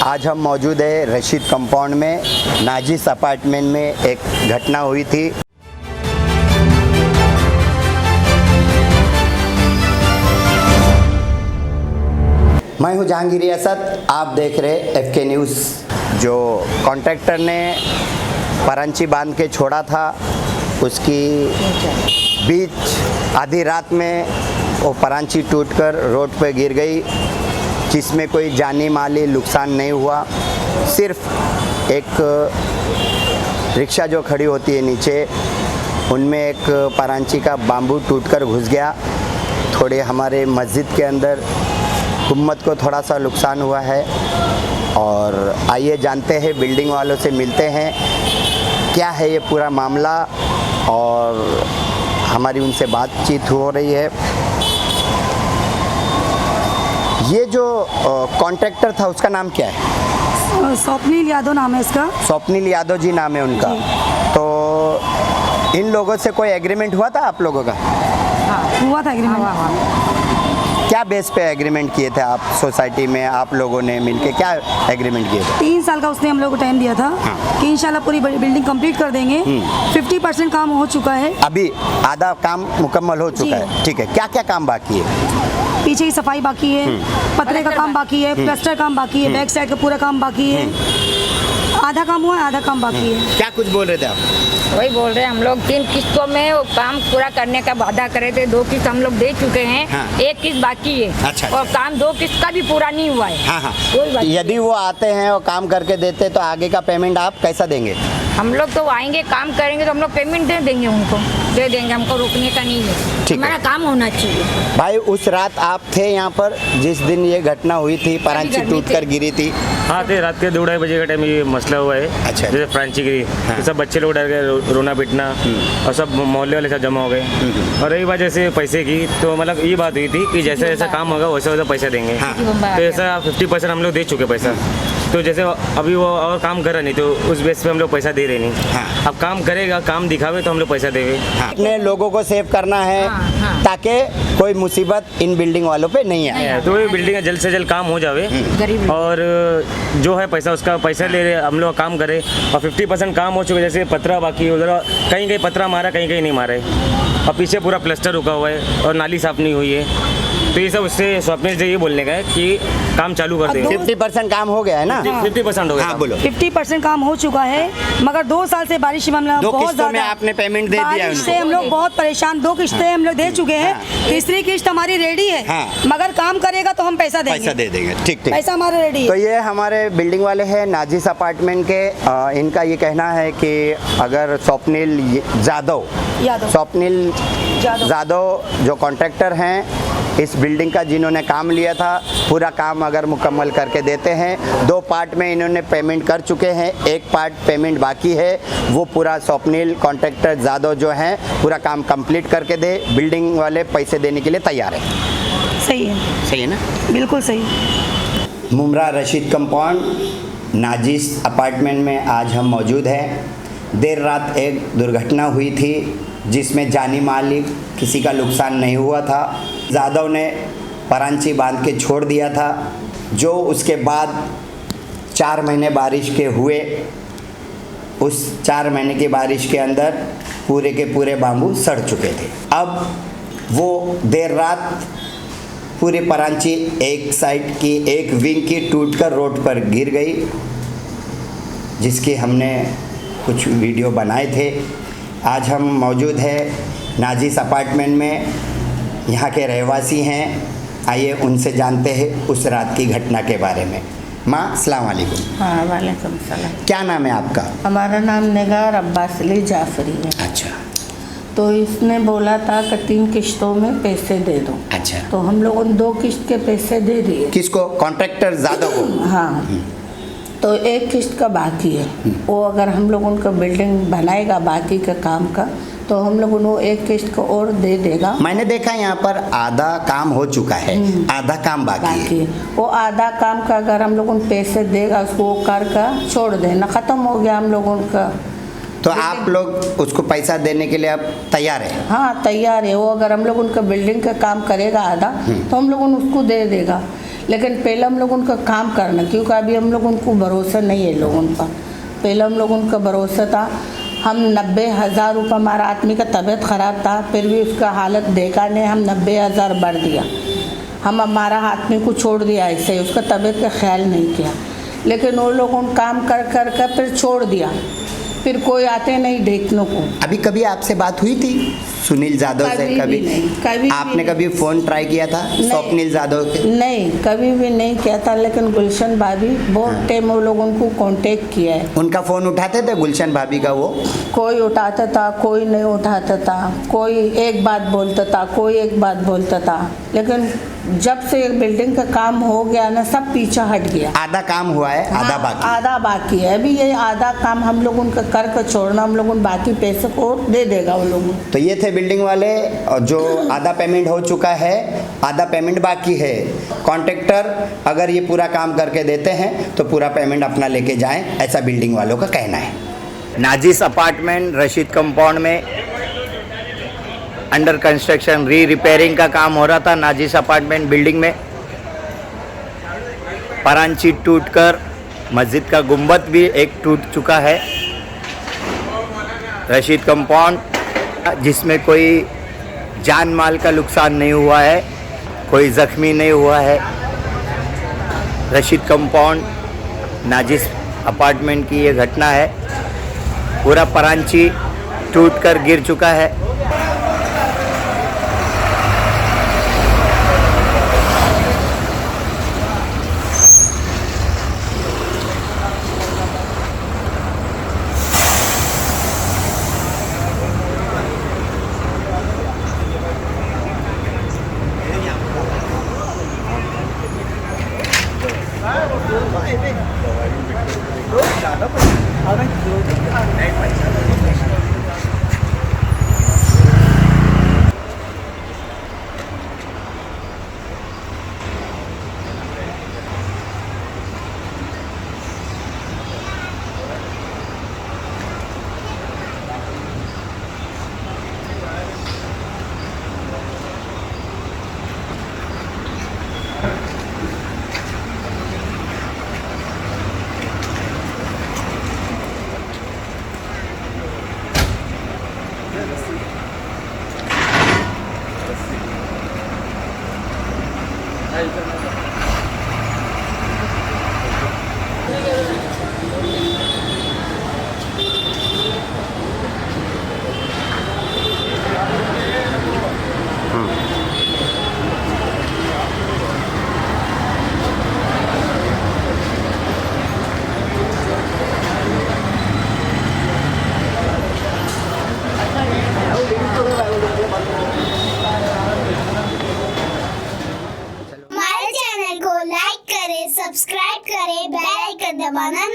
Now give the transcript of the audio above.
आज हम मौजूद है रशीद कंपाउंड में नाजिस अपार्टमेंट में एक घटना हुई थी। मैं हूं जहांगीर असद, आप देख रहे FK न्यूज़। जो कॉन्ट्रैक्टर ने परांची बांध के छोड़ा था, उसकी बीच आधी रात में वो परांची टूटकर रोड पे गिर गई, जिसमें कोई जानी माली नुकसान नहीं हुआ। सिर्फ एक रिक्शा जो खड़ी होती है नीचे, उनमें एक परांची का बाम्बू टूटकर घुस गया। थोड़े हमारे मस्जिद के अंदर गुम्मत को थोड़ा सा नुकसान हुआ है। और आइए जानते हैं, बिल्डिंग वालों से मिलते हैं, क्या है ये पूरा मामला, और हमारी उनसे बातचीत हो रही है। ये जो कॉन्ट्रैक्टर था, उसका नाम क्या है? स्वप्निल यादव नाम है इसका। स्वप्निल यादव जी नाम है उनका। तो इन लोगों से कोई एग्रीमेंट हुआ था आप लोगों का? हाँ, हुआ था एग्रीमेंट। क्या बेस पे एग्रीमेंट किए थे आप सोसाइटी में, आप लोगों ने मिलके क्या एग्रीमेंट किए थे? 3 साल का उसने हम लोग को टाइम दिया था कि इंशाल्लाह पूरी बिल्डिंग कंप्लीट कर देंगे। 50% काम हो चुका है। अभी आधा काम मुकम्मल हो चुका है, ठीक है। क्या क्या काम बाकी है? पीछे की सफाई बाकी है, पतरे का काम बाकी है, प्लास्टर काम बाकी है, बैक साइड का पूरा काम बाकी है। आधा काम हुआ है, आधा काम बाकी है। क्या कुछ बोल रहे थे आप? वही बोल रहे हैं, हम लोग 3 किस्तों में वो काम पूरा करने का वादा करे थे। 2 किस्त हम लोग दे चुके हैं। हाँ। 1 किस्त बाकी है। अच्छा। और काम 2 किस्त का भी पूरा नहीं हुआ है। हाँ हाँ। कोई बात यदि वो आते हैं और काम करके देते, तो आगे का पेमेंट आप कैसा देंगे? हम लोग तो आएंगे, काम करेंगे तो हम लोग पेमेंट दे देंगे, उनको दे देंगे। हमको रुकने का नहीं है, ठीक है। हमारा काम होना चाहिए। भाई, उस रात आप थे यहाँ पर जिस दिन ये घटना हुई थी, परांची गर्मी टूटकर थी। गिरी थी? हाँ थे, रात के 2-2:30 बजे का टाइम ये मसला हुआ है। अच्छा। जैसे फ्रांची गिरी, हाँ। तो सब बच्चे लोग डर गए, रोना पिटना, और सब मोहल्ले वाले सब जमा हो गए। और रही बात जैसे पैसे की, तो मतलब ये बात हुई थी कि जैसे जैसा काम होगा वैसा वैसा पैसा देंगे। हाँ। तो ऐसा 50% हम लोग दे चुके पैसा। तो जैसे अभी वो और काम कर रहा नहीं, तो उस बेस पे हम लोग पैसा दे रहे नहीं। हाँ। अब काम करेगा, काम दिखावे तो हम लोग पैसा देंगे। हाँ। अपने लोगों को सेव करना है, हाँ, हाँ। ताकि कोई मुसीबत इन बिल्डिंग वालों पे नहीं आए। तो ये बिल्डिंग का जल्द से जल्द काम हो जावे, गरीब और जो है पैसा उसका पैसा ले रहे, हम लोग काम करें। और 50% काम हो चुका है, जैसे पतरा बाकी है, उधर कहीं कहीं पतरा मारा, कहीं कहीं नहीं मारा है, और पीछे पूरा प्लास्टर रुका हुआ है, और नाली साफ नहीं हुई है। तो ये सब उससे स्वप्निल से ये बोलने का है कि काम चालू कर देंगे। 50% काम हो गया है ना? 50% हो गया। हाँ, बोलो। 50% काम हो चुका है, मगर 2 साल से बारिश में हम लोग 2 बहुत किस्तों में ज्यादा आपने पेमेंट दे दिया है बारिश से उनको? हम लोग बहुत परेशान। 2 किस्तें हम लोग दे चुके हैं। हाँ। तीसरी किस्त हमारी रेडी है। हाँ। मगर काम करेगा तो हम पैसा देंगे। पैसा दे देंगे, ठीक ठीक। पैसा हमारा रेडी तो है। ये हमारे बिल्डिंग वाले हैं नाजिस अपार्टमेंट के। इनका ये कहना है कि अगर स्वप्निल यादव जो कॉन्ट्रैक्टर हैं इस बिल्डिंग का, जिन्होंने काम लिया था, पूरा काम अगर मुकम्मल करके देते हैं, 2 पार्ट में इन्होंने पेमेंट कर चुके हैं, 1 पार्ट पेमेंट बाकी है, वो पूरा स्वप्निल कॉन्ट्रैक्टर यादव जो हैं पूरा काम कंप्लीट करके दे। बिल्डिंग वाले पैसे देने के लिए तैयार है। सही है, सही है ना? बिल्कुल सही। Mumbra Rashid compound Nazis apartment में आज हम मौजूद हैं। देर रात एक दुर्घटना हुई थी, जिसमें जानी माली किसी का नुकसान नहीं हुआ था। यादव ने परांची बांध के छोड़ दिया था, जो उसके बाद 4 महीने बारिश के हुए। उस 4 महीने की बारिश के अंदर पूरे के पूरे बाम्बू सड़ चुके थे। अब वो देर रात पूरी परांची एक साइड की, एक विंग की टूटकर रोड पर गिर गई, जिसकी हमने कुछ वीडियो बनाए थे। आज हम मौजूद हैं नाजिस अपार्टमेंट में, यहाँ के रहवासी हैं। आइए उनसे जानते हैं उस रात की घटना के बारे में। माँ, अस्सलाम वालेकुम। हाँ, वालेकुम सलाम। क्या नाम है आपका? हमारा नाम निगार अब्बास अली जाफरी है। अच्छा। तो इसने बोला था कि 3 किस्तों में पैसे दे दो। अच्छा। तो हम लोगों ने 2 किस्त के पैसे दे दिए। किसको? कॉन्ट्रैक्टर यादव को? हाँ। तो 1 किस्त का बाकी है। वो अगर हम लोग उनका बिल्डिंग बनाएगा बाकी का काम का, तो हम लोग उनको 1 किस्त को और दे देगा। मैंने देखा यहाँ पर आधा काम हो चुका है, आधा काम बाकी है। वो आधा काम का अगर हम लोग उन पैसे देगा, उसको वो कर कर छोड़ देना, ख़त्म हो गया हम लोगों का। तो आप लोग उसको पैसा देने के लिए आप तैयार हैं? हाँ, तैयार है। वो अगर हम लोग उनका बिल्डिंग का काम करेगा आधा, तो हम लोग उसको दे देगा। लेकिन पहले हम लोग उनका काम करना, क्योंकि अभी हम लोग उनको भरोसा नहीं है लोगों पर। पहले हम लोग उनका भरोसा था। हम 90,000 रुपये, हमारा आदमी का तबीयत ख़राब था, फिर भी उसका हालत देखा नहीं, हम 90,000 भर दिया। हम हमारा आदमी को छोड़ दिया ऐसे ही, उसका तबीयत का ख्याल नहीं किया। लेकिन वो लोगों ने काम कर कर कर फिर छोड़ दिया, फिर कोई आते नहीं देखने को। अभी कभी आपसे बात हुई थी सुनील जाधव से? कभी नहीं, कभी आपने भी कभी फ़ोन ट्राई किया था स्वप्निल जाधव के? नहीं, कभी भी नहीं किया था। लेकिन गुलशन भाभी बहुत टाइम वो लोगों को कांटेक्ट किया है। उनका फ़ोन उठाते थे गुलशन भाभी का? वो कोई उठाता था, कोई नहीं उठाता था, कोई एक बात बोलता था, कोई एक बात बोलता था। लेकिन जब से बिल्डिंग का काम हो गया ना, सब पीछा हट गया। आधा काम हुआ है, आधा हाँ, बाकी। आधा बाकी है। अभी ये आधा काम हम लोग उनका कर कर छोड़ना, हम लोग उन बाकी पैसे को दे देगा वो लोग। तो ये थे बिल्डिंग वाले, और जो आधा पेमेंट हो चुका है, आधा पेमेंट बाकी है। कॉन्ट्रैक्टर अगर ये पूरा काम करके देते हैं तो पूरा पेमेंट अपना लेके जाएं, ऐसा बिल्डिंग वालों का कहना है। नाजिस अपार्टमेंट रशीद कंपाउंड में अंडर कंस्ट्रक्शन रिपेयरिंग का काम हो रहा था। नाजिस अपार्टमेंट बिल्डिंग में परांची टूटकर मस्जिद का गुंबद भी एक टूट चुका है। रशीद कंपाउंड जिसमें कोई जान माल का नुकसान नहीं हुआ है, कोई ज़ख्मी नहीं हुआ है। रशीद कंपाउंड नाजिस अपार्टमेंट की ये घटना है। पूरा परांची टूटकर गिर चुका है। हमारे चैनल को लाइक करें, सब्सक्राइब करें, बेल आइकन दबाना